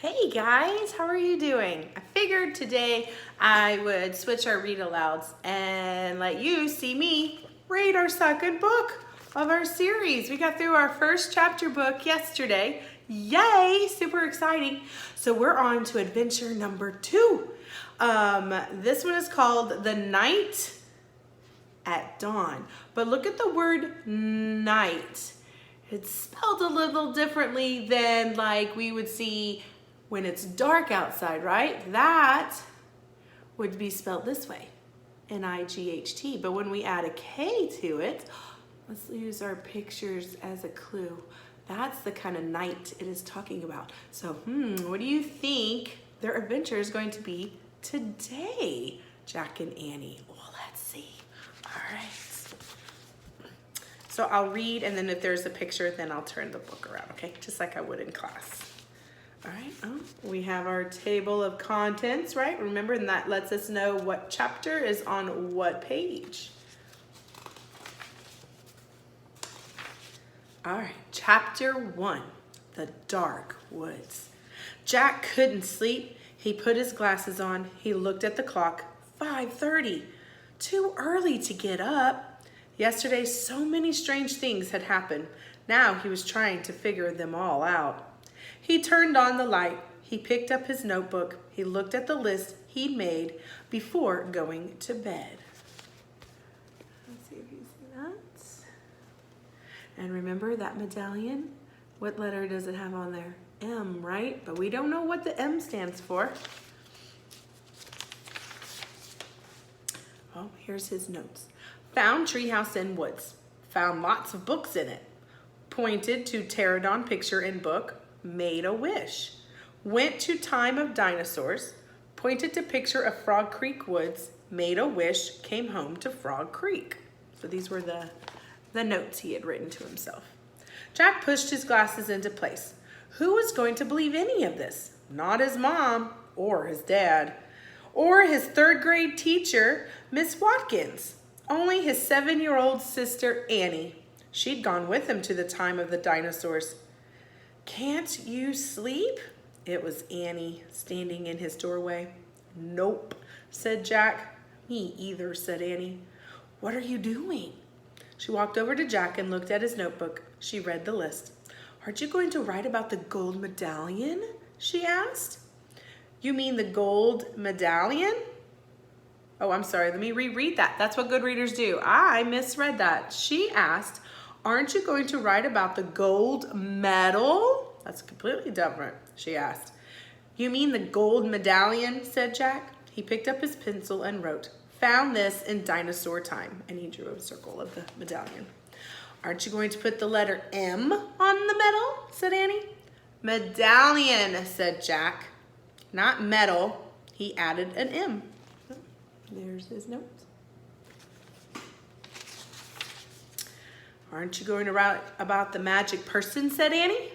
Hey guys, how are you doing? I figured today I would switch our read alouds and let you see me read our second book of our series. We got through our first chapter book yesterday. Yay, super exciting. So we're on to adventure number 2. This one is called The Night at Dawn. But look at the word night. It's spelled a little differently than like we would see when it's dark outside, right? That would be spelled this way, N-I-G-H-T. But when we add a K to it, let's use our pictures as a clue. That's the kind of night it is talking about. So, what do you think their adventure is going to be today, Jack and Annie? Well, let's see. All right. So I'll read, and then if there's a picture, then I'll turn the book around, okay? Just like I would in class. All right, we have our table of contents, right? Remember, and that lets us know what chapter is on what page. All right, chapter 1, The Dark Woods. Jack couldn't sleep. He put his glasses on. He looked at the clock, 5:30. Too early to get up. Yesterday, so many strange things had happened. Now he was trying to figure them all out. He turned on the light. He picked up his notebook. He looked at the list he'd made before going to bed. Let's see if you see that. And remember that medallion? What letter does it have on there? M, right? But we don't know what the M stands for. Oh, here's his notes. Found treehouse in woods. Found lots of books in it. Pointed to pterodon picture in book. Made a wish. Went to time of dinosaurs. Pointed to picture of Frog Creek woods. Made a wish. Came home to Frog Creek. So these were the notes he had written to himself. Jack pushed his glasses into place. Who was going to believe any of this? Not his mom or his dad or his 3rd grade teacher, Miss Watkins. Only his 7-year-old sister, Annie. She'd gone with him to the time of the dinosaurs. Can't you sleep? It was Annie standing in his doorway. Nope, said Jack. Me either, said Annie. What are you doing? She walked over to Jack and looked at his notebook. She read the list. Aren't you going to write about the gold medallion? She asked. You mean the gold medallion? Oh, I'm sorry. Let me reread that. That's what good readers do. I misread that. She asked, aren't you going to write about the gold medal? That's completely different, she asked. You mean the gold medallion, said Jack. He picked up his pencil and wrote, found this in dinosaur time. And he drew a circle of the medallion. Aren't you going to put the letter M on the medal, said Annie. Medallion, said Jack. Not medal. He added an M. There's his notes. Aren't you going to write about the magic person, said Annie.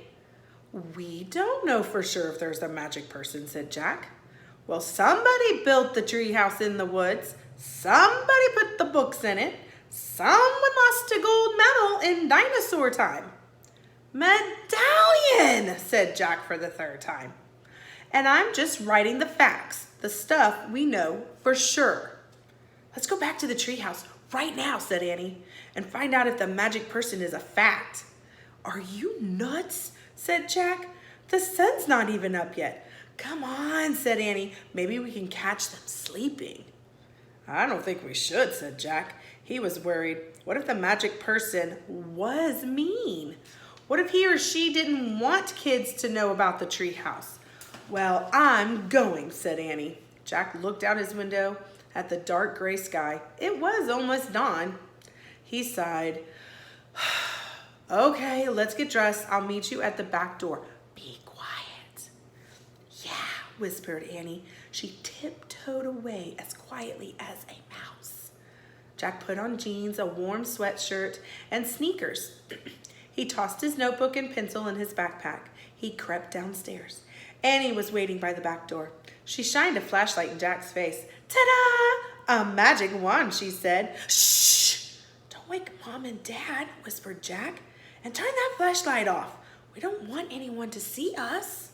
We don't know for sure if there's a magic person, said Jack. Well, somebody built the treehouse in the woods. Somebody put the books in it. Someone lost a gold medal in dinosaur time. Medallion, said Jack for the 3rd time. And I'm just writing the facts, the stuff we know for sure. Let's go back to the treehouse right now, said Annie, and find out if the magic person is a fact. Are you nuts? Said Jack. The sun's not even up yet. Come on, said Annie. Maybe we can catch them sleeping. I don't think we should, said Jack. He was worried. What if the magic person was mean? What if he or she didn't want kids to know about the treehouse? Well, I'm going, said Annie. Jack looked out his window at the dark gray sky. It was almost dawn. He sighed. Okay, let's get dressed. I'll meet you at the back door. Be quiet. Yeah, whispered Annie. She tiptoed away as quietly as a mouse. Jack put on jeans, a warm sweatshirt, and sneakers. He tossed his notebook and pencil in his backpack. He crept downstairs. Annie was waiting by the back door. She shined a flashlight in Jack's face. Ta-da! A magic wand, she said. Shh! Don't wake Mom and Dad, whispered Jack. And turn that flashlight off. We don't want anyone to see us.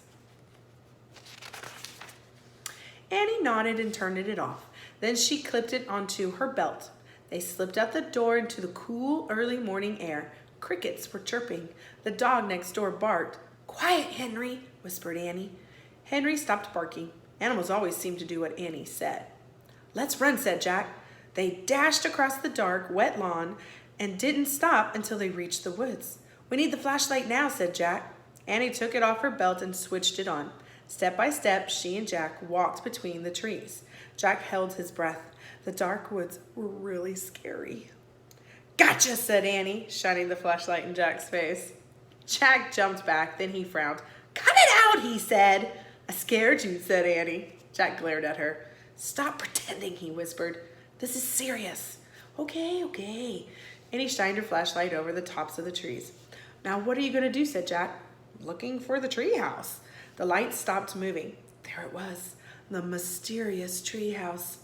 Annie nodded and turned it off. Then she clipped it onto her belt. They slipped out the door into the cool early morning air. Crickets were chirping. The dog next door barked. "Quiet, Henry," whispered Annie. Henry stopped barking. Animals always seemed to do what Annie said. "Let's run," said Jack. They dashed across the dark, wet lawn and didn't stop until they reached the woods. "We need the flashlight now," said Jack. Annie took it off her belt and switched it on. Step by step, she and Jack walked between the trees. Jack held his breath. The dark woods were really scary. "Gotcha," said Annie, shining the flashlight in Jack's face. Jack jumped back, then he frowned. "Cut it out," he said. "I scared you," said Annie. Jack glared at her. "Stop pretending," he whispered. "This is serious." Okay. Annie shined her flashlight over the tops of the trees. "Now what are you going to do?" said Jack. "Looking for the treehouse." The light stopped moving. There it was, the mysterious treehouse.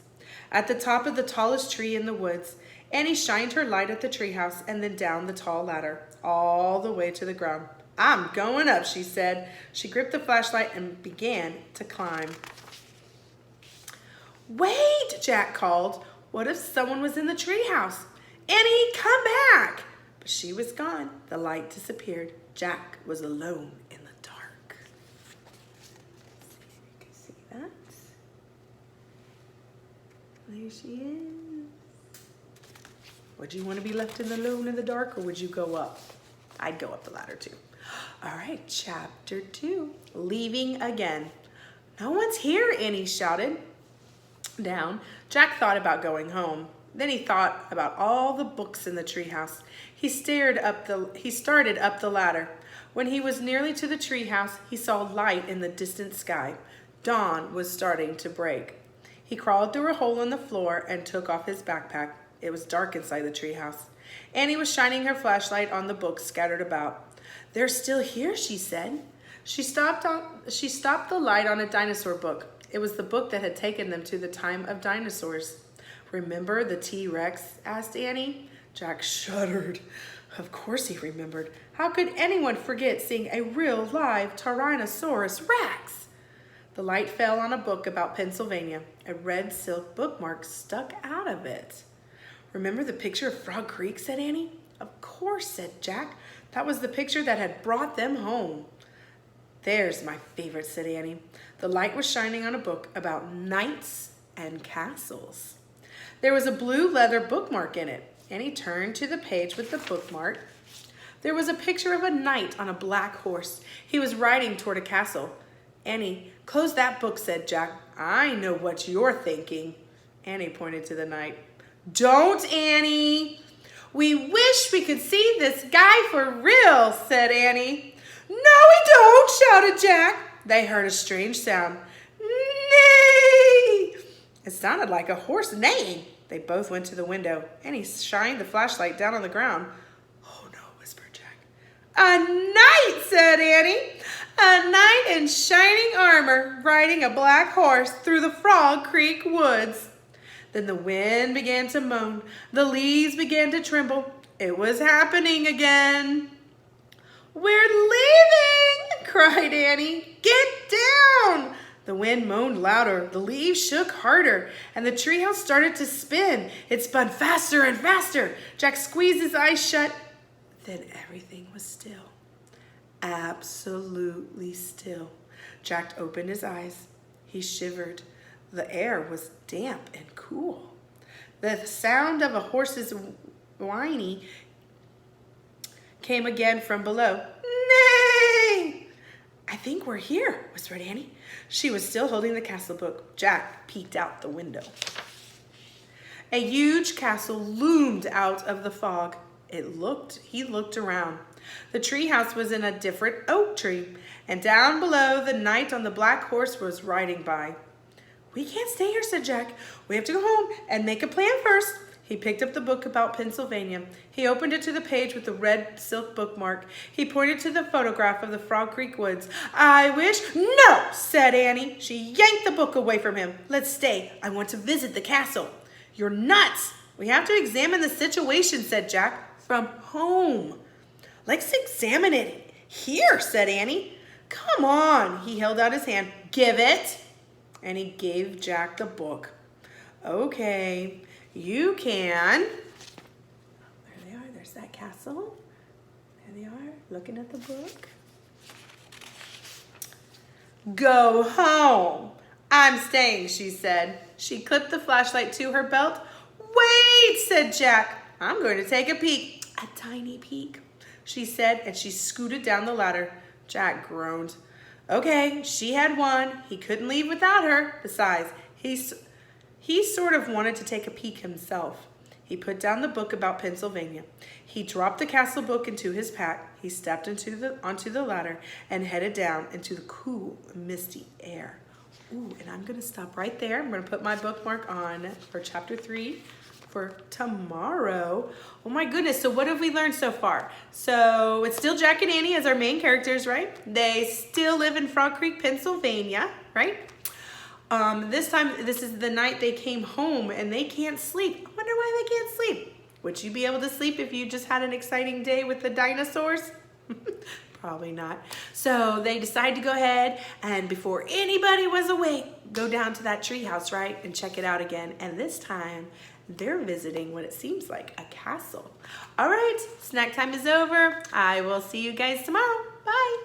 At the top of the tallest tree in the woods, Annie shined her light at the treehouse and then down the tall ladder, all the way to the ground. "I'm going up," she said. She gripped the flashlight and began to climb. "Wait," Jack called. What if someone was in the treehouse? "Annie, come back!" But she was gone. The light disappeared. Jack was alone in the dark. See if you can see that. There she is. Would you want to be left alone in the dark, or would you go up? I'd go up the ladder too. All right, chapter 2, leaving again. "No one's here," Annie shouted. Down, Jack thought about going home. Then he thought about all the books in the treehouse. He started up the ladder. When he was nearly to the treehouse, he saw light in the distant sky. Dawn was starting to break. He crawled through a hole in the floor and took off his backpack. It was dark inside the treehouse. Annie was shining her flashlight on the books scattered about. "They're still here," she said. She stopped the light on a dinosaur book. It was the book that had taken them to the time of dinosaurs. "Remember the T-Rex?" asked Annie. Jack shuddered. Of course he remembered. How could anyone forget seeing a real live Tyrannosaurus Rex? The light fell on a book about Pennsylvania. A red silk bookmark stuck out of it. "Remember the picture of Frog Creek?" said Annie. "Of course," said Jack. That was the picture that had brought them home. "There's my favorite," said Annie. The light was shining on a book about knights and castles. There was a blue leather bookmark in it. Annie turned to the page with the bookmark. There was a picture of a knight on a black horse. He was riding toward a castle. "Annie, close that book," said Jack. "I know what you're thinking." Annie pointed to the knight. "Don't, Annie." "We wish we could see this guy for real," said Annie. "No, we don't," shouted Jack. They heard a strange sound. Neigh! It sounded like a horse neighing. They both went to the window. Annie shined the flashlight down on the ground. "Oh no," whispered Jack. "A knight," said Annie. "A knight in shining armor riding a black horse through the Frog Creek woods." Then the wind began to moan. The leaves began to tremble. It was happening again. "We're leaving!" cried Annie. "Get down!" The wind moaned louder, the leaves shook harder, and the treehouse started to spin. It spun faster and faster. Jack squeezed his eyes shut. Then everything was still. Absolutely still. Jack opened his eyes. He shivered. The air was damp and cool. The sound of a horse's whinny came again from below. "Neigh!" "I think we're here," whispered Annie. She was still holding the castle book. Jack peeked out the window. A huge castle loomed out of the fog. He looked around. The treehouse was in a different oak tree, and down below the knight on the black horse was riding by. "We can't stay here," said Jack. "We have to go home and make a plan first." He picked up the book about Pennsylvania. He opened it to the page with the red silk bookmark. He pointed to the photograph of the Frog Creek woods. "I wish—" "No," said Annie. She yanked the book away from him. "Let's stay. I want to visit the castle." "You're nuts. We have to examine the situation," said Jack. "From home." "Let's examine it here," said Annie. "Come on." He held out his hand. "Give it." and he gave Jack the book. Okay, you can, there they are, there's that castle. There they are, looking at the book. Go home. I'm staying, she said. She clipped the flashlight to her belt. Wait, said Jack. I'm going to take a peek. A tiny peek, she said, and she scooted down the ladder. Jack groaned. Okay, she had won. He couldn't leave without her. Besides, he sort of wanted to take a peek himself. He put down the book about Pennsylvania. He dropped the castle book into his pack. He stepped onto the ladder and headed down into the cool, misty air. Ooh, and I'm going to stop right there. I'm going to put my bookmark on for chapter 3 for tomorrow. Oh my goodness, so what have we learned so far? So it's still Jack and Annie as our main characters, right? They still live in Frog Creek, Pennsylvania, right? This time, this is the night they came home and they can't sleep. I wonder why they can't sleep. Would you be able to sleep if you just had an exciting day with the dinosaurs? Probably not. So they decide to go ahead and before anybody was awake, go down to that treehouse, right? And check it out again. And this time, they're visiting what it seems like a castle. All right, snack time is over. I will see you guys tomorrow. Bye.